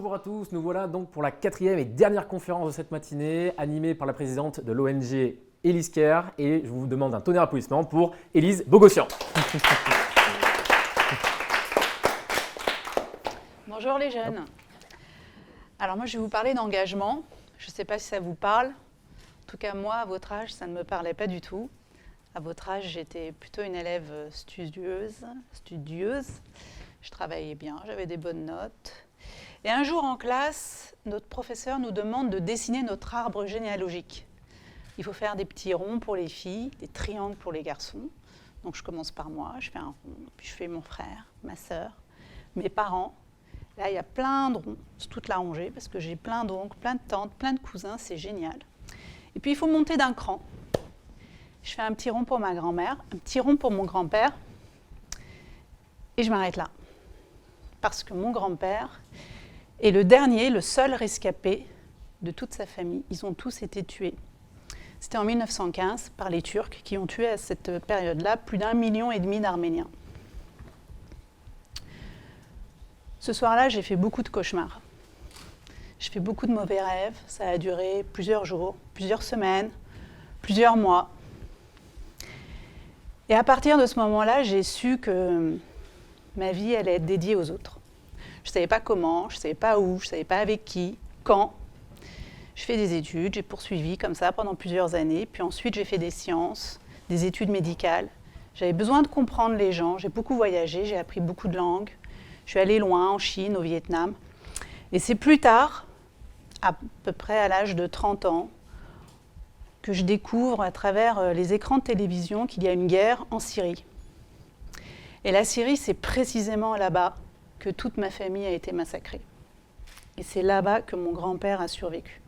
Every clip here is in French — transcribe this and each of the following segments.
Bonjour à tous, nous voilà donc pour la 4e et dernière conférence de cette matinée, animée par la présidente de l'ONG Élise Kerr, et je vous demande un tonnerre d'applaudissements pour Élise Bogossian. Bonjour les jeunes. Alors moi je vais vous parler d'engagement. Je ne sais pas si ça vous parle. En tout cas moi, à votre âge, ça ne me parlait pas du tout. À votre âge, j'étais plutôt une élève studieuse. Je travaillais bien, j'avais des bonnes notes. Et un jour en classe, notre professeur nous demande de dessiner notre arbre généalogique. Il faut faire des petits ronds pour les filles, des triangles pour les garçons. Donc je commence par moi, je fais un rond, puis je fais mon frère, ma sœur, mes parents. Là, il y a plein de ronds, c'est toute la rangée, parce que j'ai plein d'oncles, plein de tantes, plein de cousins, c'est génial. Et puis il faut monter d'un cran. Je fais un petit rond pour ma grand-mère, un petit rond pour mon grand-père, et je m'arrête là. Parce que mon grand-père est le dernier, le seul rescapé de toute sa famille. Ils ont tous été tués. C'était en 1915 par les Turcs qui ont tué à cette période-là plus d'1,5 million d'Arméniens. Ce soir-là, j'ai fait beaucoup de cauchemars. J'ai fait beaucoup de mauvais rêves. Ça a duré plusieurs jours, plusieurs semaines, plusieurs mois. Et à partir de ce moment-là, j'ai su que ma vie allait être dédiée aux autres. Je ne savais pas comment, je ne savais pas où, je ne savais pas avec qui, quand. Je fais des études, j'ai poursuivi comme ça pendant plusieurs années. Puis ensuite, j'ai fait des sciences, des études médicales. J'avais besoin de comprendre les gens. J'ai beaucoup voyagé, j'ai appris beaucoup de langues. Je suis allée loin, en Chine, au Vietnam. Et c'est plus tard, à peu près à l'âge de 30 ans, que je découvre à travers les écrans de télévision qu'il y a une guerre en Syrie. Et la Syrie, c'est précisément là-bas que toute ma famille a été massacrée. Et c'est là-bas que mon grand-père a survécu.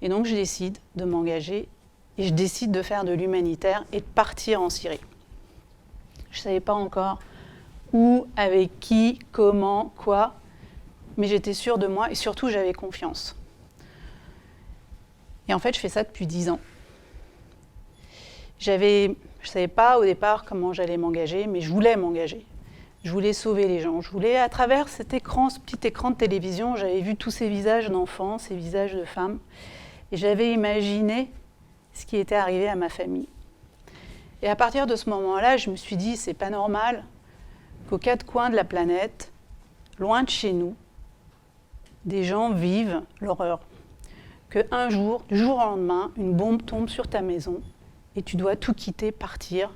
Et donc je décide de m'engager et je décide de faire de l'humanitaire et de partir en Syrie. Je ne savais pas encore où, avec qui, comment, quoi, mais j'étais sûre de moi et surtout j'avais confiance. Et en fait, je fais ça depuis 10 ans. Je ne savais pas au départ comment j'allais m'engager, mais je voulais m'engager. Je voulais sauver les gens. Je voulais, à travers ce petit écran de télévision, j'avais vu tous ces visages d'enfants, ces visages de femmes, et j'avais imaginé ce qui était arrivé à ma famille. Et à partir de ce moment-là, je me suis dit, c'est pas normal qu'aux quatre coins de la planète, loin de chez nous, des gens vivent l'horreur. Qu'un jour, du jour au lendemain, une bombe tombe sur ta maison et tu dois tout quitter, partir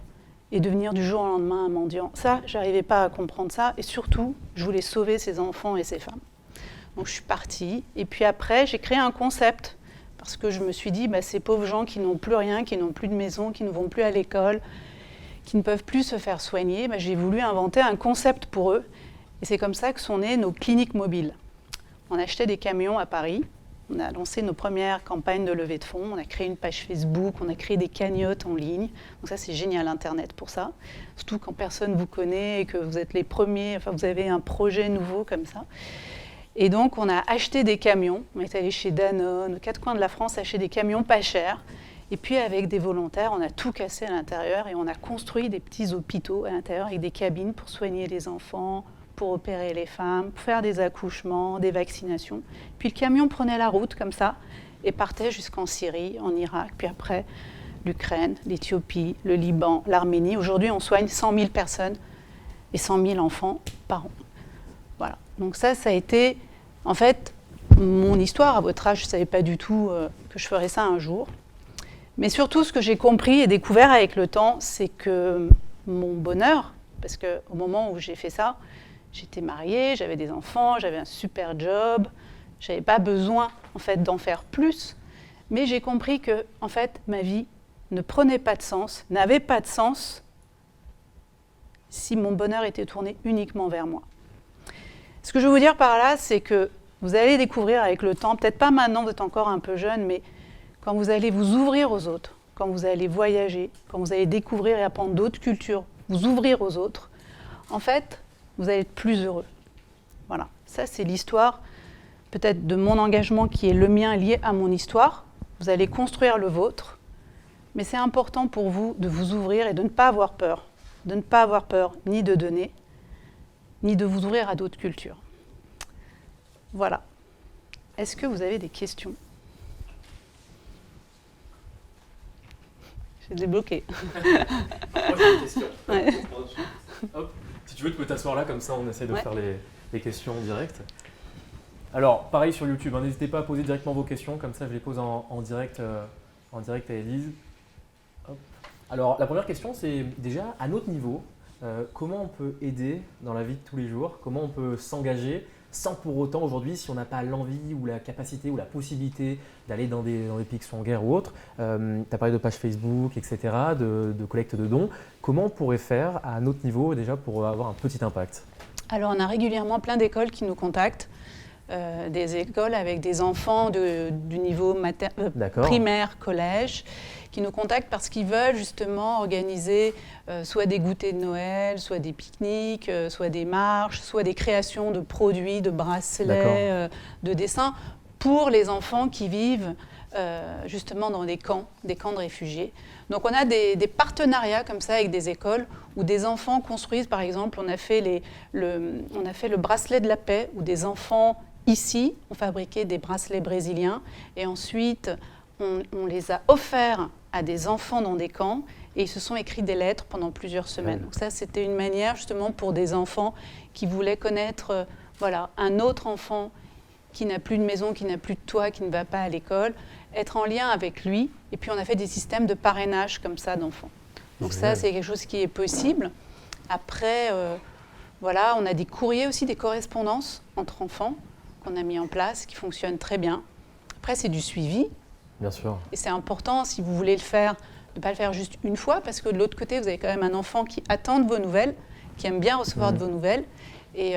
et devenir du jour au lendemain un mendiant. Ça, je n'arrivais pas à comprendre ça et surtout, je voulais sauver ces enfants et ces femmes. Donc je suis partie et puis après, j'ai créé un concept parce que je me suis dit, ces pauvres gens qui n'ont plus rien, qui n'ont plus de maison, qui ne vont plus à l'école, qui ne peuvent plus se faire soigner, j'ai voulu inventer un concept pour eux et c'est comme ça que sont nées nos cliniques mobiles. On achetait des camions à Paris. On a lancé nos premières campagnes de levée de fonds, on a créé une page Facebook, on a créé des cagnottes en ligne. Donc ça, c'est génial, Internet, pour ça. Surtout quand personne ne vous connaît et que vous êtes les premiers, vous avez un projet nouveau comme ça. Et donc, on a acheté des camions. On est allé chez Danone, aux quatre coins de la France, acheter des camions pas chers. Et puis, avec des volontaires, on a tout cassé à l'intérieur et on a construit des petits hôpitaux à l'intérieur avec des cabines pour soigner les enfants, pour opérer les femmes, pour faire des accouchements, des vaccinations. Puis le camion prenait la route comme ça et partait jusqu'en Syrie, en Irak, puis après l'Ukraine, l'Éthiopie, le Liban, l'Arménie. Aujourd'hui, on soigne 100 000 personnes et 100 000 enfants par an. Voilà. Donc ça a été, en fait, mon histoire. À votre âge, je ne savais pas du tout que je ferais ça un jour. Mais surtout, ce que j'ai compris et découvert avec le temps, c'est que mon bonheur, parce qu'au moment où j'ai fait ça, j'étais mariée, j'avais des enfants, j'avais un super job, je n'avais pas besoin en fait, d'en faire plus. Mais j'ai compris que en fait, ma vie ne prenait pas de sens, n'avait pas de sens si mon bonheur était tourné uniquement vers moi. Ce que je veux vous dire par là, c'est que vous allez découvrir avec le temps, peut-être pas maintenant, vous êtes encore un peu jeune, mais quand vous allez vous ouvrir aux autres, quand vous allez voyager, quand vous allez découvrir et apprendre d'autres cultures, vous ouvrir aux autres, en fait, vous allez être plus heureux. Voilà, ça c'est l'histoire peut-être de mon engagement qui est le mien lié à mon histoire. Vous allez construire le vôtre, mais c'est important pour vous de vous ouvrir et de ne pas avoir peur. De ne pas avoir peur ni de donner, ni de vous ouvrir à d'autres cultures. Voilà. Est-ce que vous avez des questions? J'ai débloqué. Moi, j'ai une question. Ouais. Hop. Si tu veux, tu peux t'asseoir là, comme ça on essaie de faire les questions en direct. Alors, pareil sur YouTube, hein, n'hésitez pas à poser directement vos questions, comme ça je les pose en direct à Élise. Hop. Alors, la première question, c'est déjà à notre niveau, comment on peut aider dans la vie de tous les jours? Comment on peut s'engager sans pour autant aujourd'hui, si on n'a pas l'envie ou la capacité ou la possibilité d'aller dans des pays qui sont en guerre ou autres, tu as parlé de pages Facebook, etc., de collecte de dons. Comment on pourrait faire à notre niveau déjà pour avoir un petit impact? Alors, on a régulièrement plein d'écoles qui nous contactent, des écoles avec des enfants du niveau primaire, collège, qui nous contactent parce qu'ils veulent justement organiser soit des goûters de Noël, soit des pique-niques, soit des marches, soit des créations de produits, de bracelets, de dessins pour les enfants qui vivent justement dans des camps de réfugiés. Donc on a des partenariats comme ça avec des écoles où des enfants construisent, par exemple, on a fait le bracelet de la paix, où des enfants ici ont fabriqué des bracelets brésiliens et ensuite on les a offerts à des enfants dans des camps et ils se sont écrits des lettres pendant plusieurs semaines. Donc ça, c'était une manière justement pour des enfants qui voulaient connaître un autre enfant qui n'a plus de maison, qui n'a plus de toit, qui ne va pas à l'école, être en lien avec lui. Et puis on a fait des systèmes de parrainage comme ça d'enfants. Donc ça, c'est quelque chose qui est possible. Après, on a des courriers aussi, des correspondances entre enfants qu'on a mis en place, qui fonctionnent très bien. Après, c'est du suivi. Bien sûr. Et c'est important, si vous voulez le faire, de ne pas le faire juste une fois, parce que de l'autre côté, vous avez quand même un enfant qui attend de vos nouvelles, qui aime bien recevoir de vos nouvelles. Et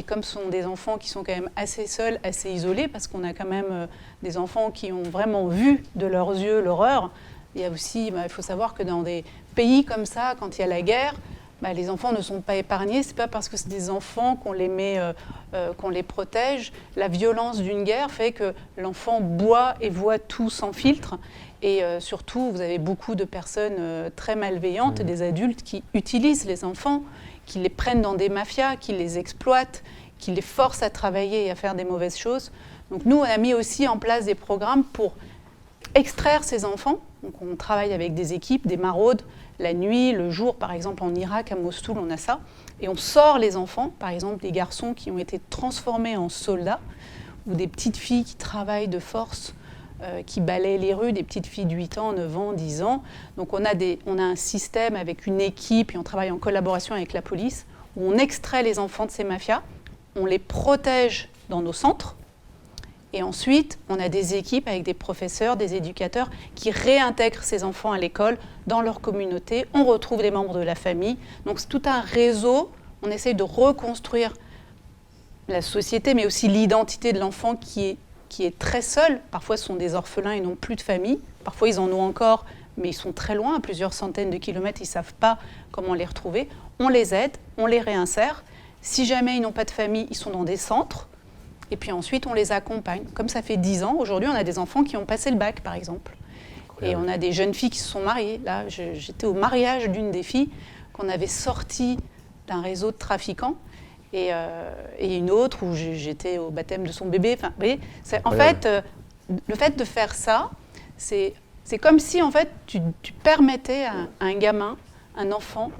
comme ce sont des enfants qui sont quand même assez seuls, assez isolés, parce qu'on a quand même des enfants qui ont vraiment vu de leurs yeux l'horreur, il y a aussi, il faut savoir que dans des pays comme ça, quand il y a la guerre, les enfants ne sont pas épargnés. Ce n'est pas parce que c'est des enfants qu'on les met, qu'on les protège. La violence d'une guerre fait que l'enfant boit et voit tout sans filtre. Et surtout, vous avez beaucoup de personnes très malveillantes, des adultes qui utilisent les enfants, qui les prennent dans des mafias, qui les exploitent, qui les forcent à travailler et à faire des mauvaises choses. Donc nous, on a mis aussi en place des programmes pour extraire ces enfants. Donc on travaille avec des équipes, des maraudes, la nuit, le jour. Par exemple, en Irak, à Mossoul, on a ça. Et on sort les enfants, par exemple des garçons qui ont été transformés en soldats, ou des petites filles qui travaillent de force, qui balayent les rues, des petites filles de 8 ans, 9 ans, 10 ans. Donc on a un système avec une équipe et on travaille en collaboration avec la police où on extrait les enfants de ces mafias, on les protège dans nos centres et ensuite on a des équipes avec des professeurs, des éducateurs qui réintègrent ces enfants à l'école, dans leur communauté. On retrouve des membres de la famille. Donc c'est tout un réseau. On essaie de reconstruire la société mais aussi l'identité de l'enfant qui est très seul. Parfois, ce sont des orphelins et n'ont plus de famille. Parfois, ils en ont encore, mais ils sont très loin, à plusieurs centaines de kilomètres. Ils ne savent pas comment les retrouver. On les aide, on les réinsère. Si jamais ils n'ont pas de famille, ils sont dans des centres. Et puis ensuite, on les accompagne. Comme ça fait 10 ans, aujourd'hui, on a des enfants qui ont passé le bac, par exemple. Incroyable. Et on a des jeunes filles qui se sont mariées. Là, j'étais au mariage d'une des filles qu'on avait sortie d'un réseau de trafiquants. Et une autre où j'étais au baptême de son bébé. Enfin, vous voyez, en fait, le fait de faire ça, c'est comme si en fait, tu permettais à un gamin, un enfant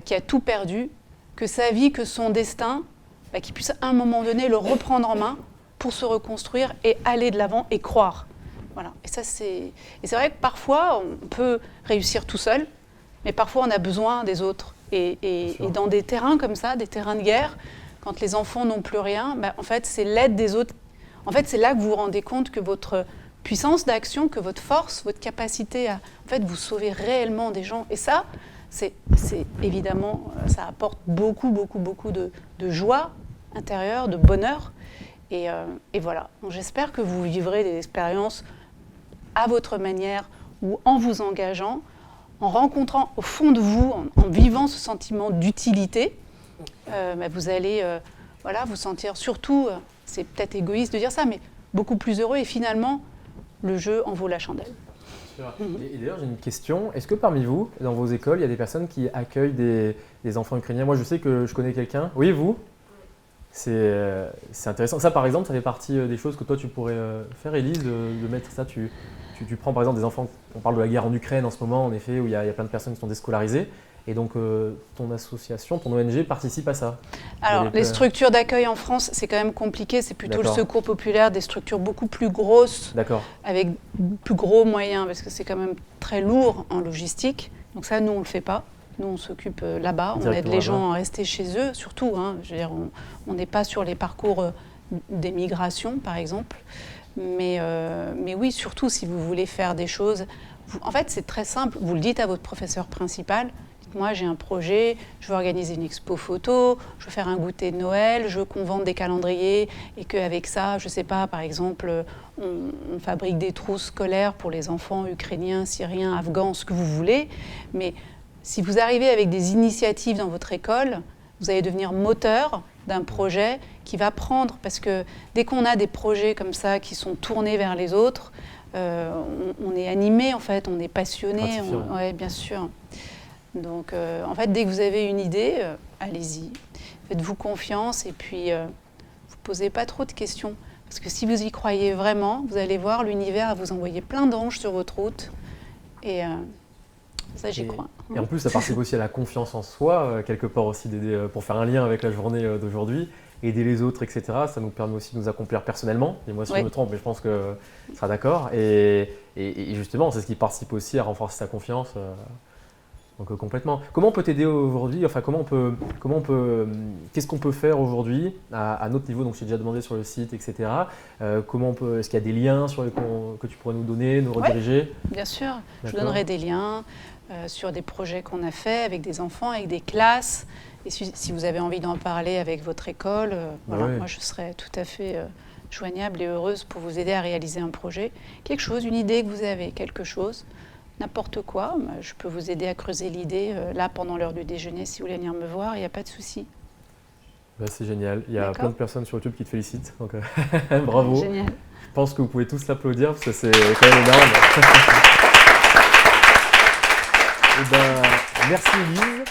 qui a tout perdu, que sa vie, que son destin, qu'il puisse à un moment donné le reprendre en main pour se reconstruire et aller de l'avant et croire. Voilà. Et c'est vrai que parfois, on peut réussir tout seul, mais parfois on a besoin des autres. Et dans des terrains comme ça, des terrains de guerre, quand les enfants n'ont plus rien, en fait, c'est l'aide des autres. En fait, c'est là que vous vous rendez compte que votre puissance d'action, que votre force, votre capacité à vous sauver réellement des gens. Et ça, c'est évidemment, ça apporte beaucoup, beaucoup, beaucoup de joie intérieure, de bonheur. Et voilà. Donc, j'espère que vous vivrez des expériences à votre manière ou en vous engageant, en rencontrant au fond de vous, en vivant ce sentiment d'utilité, vous allez vous sentir surtout, c'est peut-être égoïste de dire ça, mais beaucoup plus heureux et finalement, le jeu en vaut la chandelle. Et d'ailleurs, j'ai une question. Est-ce que parmi vous, dans vos écoles, il y a des personnes qui accueillent des enfants ukrainiens? Moi, je sais que je connais quelqu'un. Oui, vous? C'est intéressant. Ça, par exemple, ça fait partie des choses que toi, tu pourrais faire, Élise, de mettre ça. Tu prends, par exemple, des enfants, on parle de la guerre en Ukraine en ce moment, en effet, où il y a plein de personnes qui sont déscolarisées. Et donc, ton association, ton ONG participe à ça. Alors, les structures d'accueil en France, c'est quand même compliqué. C'est plutôt le secours populaire, des structures beaucoup plus grosses, avec plus gros moyens, parce que c'est quand même très lourd en logistique. Donc ça, nous, on ne le fait pas. Nous, on s'occupe là-bas. On aide les gens à rester chez eux, surtout. Hein, je veux dire, on n'est pas sur les parcours des migrations, par exemple. Mais oui, surtout si vous voulez faire des choses. En fait, c'est très simple. Vous le dites à votre professeur principal. Moi, j'ai un projet, je veux organiser une expo photo, je veux faire un goûter de Noël, je veux qu'on vende des calendriers et qu'avec ça, je ne sais pas, par exemple, on fabrique des trousses scolaires pour les enfants ukrainiens, syriens, afghans, ce que vous voulez. Mais si vous arrivez avec des initiatives dans votre école, vous allez devenir moteur d'un projet qui va prendre, parce que dès qu'on a des projets comme ça qui sont tournés vers les autres, on est animé en fait, on est passionné. Oui, bien sûr. Donc, en fait, dès que vous avez une idée, allez-y, faites-vous confiance et puis vous posez pas trop de questions. Parce que si vous y croyez vraiment, vous allez voir l'univers à vous envoyer plein d'anges sur votre route. Et ça, j'y crois. Et en plus, ça participe aussi à la confiance en soi, quelque part aussi d'aider, pour faire un lien avec la journée d'aujourd'hui, aider les autres, etc. Ça nous permet aussi de nous accomplir personnellement. Et moi, si je me trompe, mais je pense que tu seras d'accord. Et justement, c'est ce qui participe aussi à renforcer sa confiance. Donc complètement. Comment on peut t'aider aujourd'hui? Enfin, qu'est-ce qu'on peut faire aujourd'hui à notre niveau? Donc, j'ai déjà demandé sur le site, etc. Est-ce qu'il y a des liens que tu pourrais nous donner, nous rediriger? Bien sûr, je vous donnerai des liens sur des projets qu'on a faits avec des enfants, avec des classes. Et si vous avez envie d'en parler avec votre école, moi je serai tout à fait joignable et heureuse pour vous aider à réaliser un projet. Quelque chose, une idée que vous avez, quelque chose. N'importe quoi, je peux vous aider à creuser l'idée là pendant l'heure du déjeuner si vous voulez venir me voir, il n'y a pas de souci. C'est génial, il y a plein de personnes sur YouTube qui te félicitent, donc bravo. Génial. Je pense que vous pouvez tous l'applaudir parce que c'est quand même énorme. Merci Élise.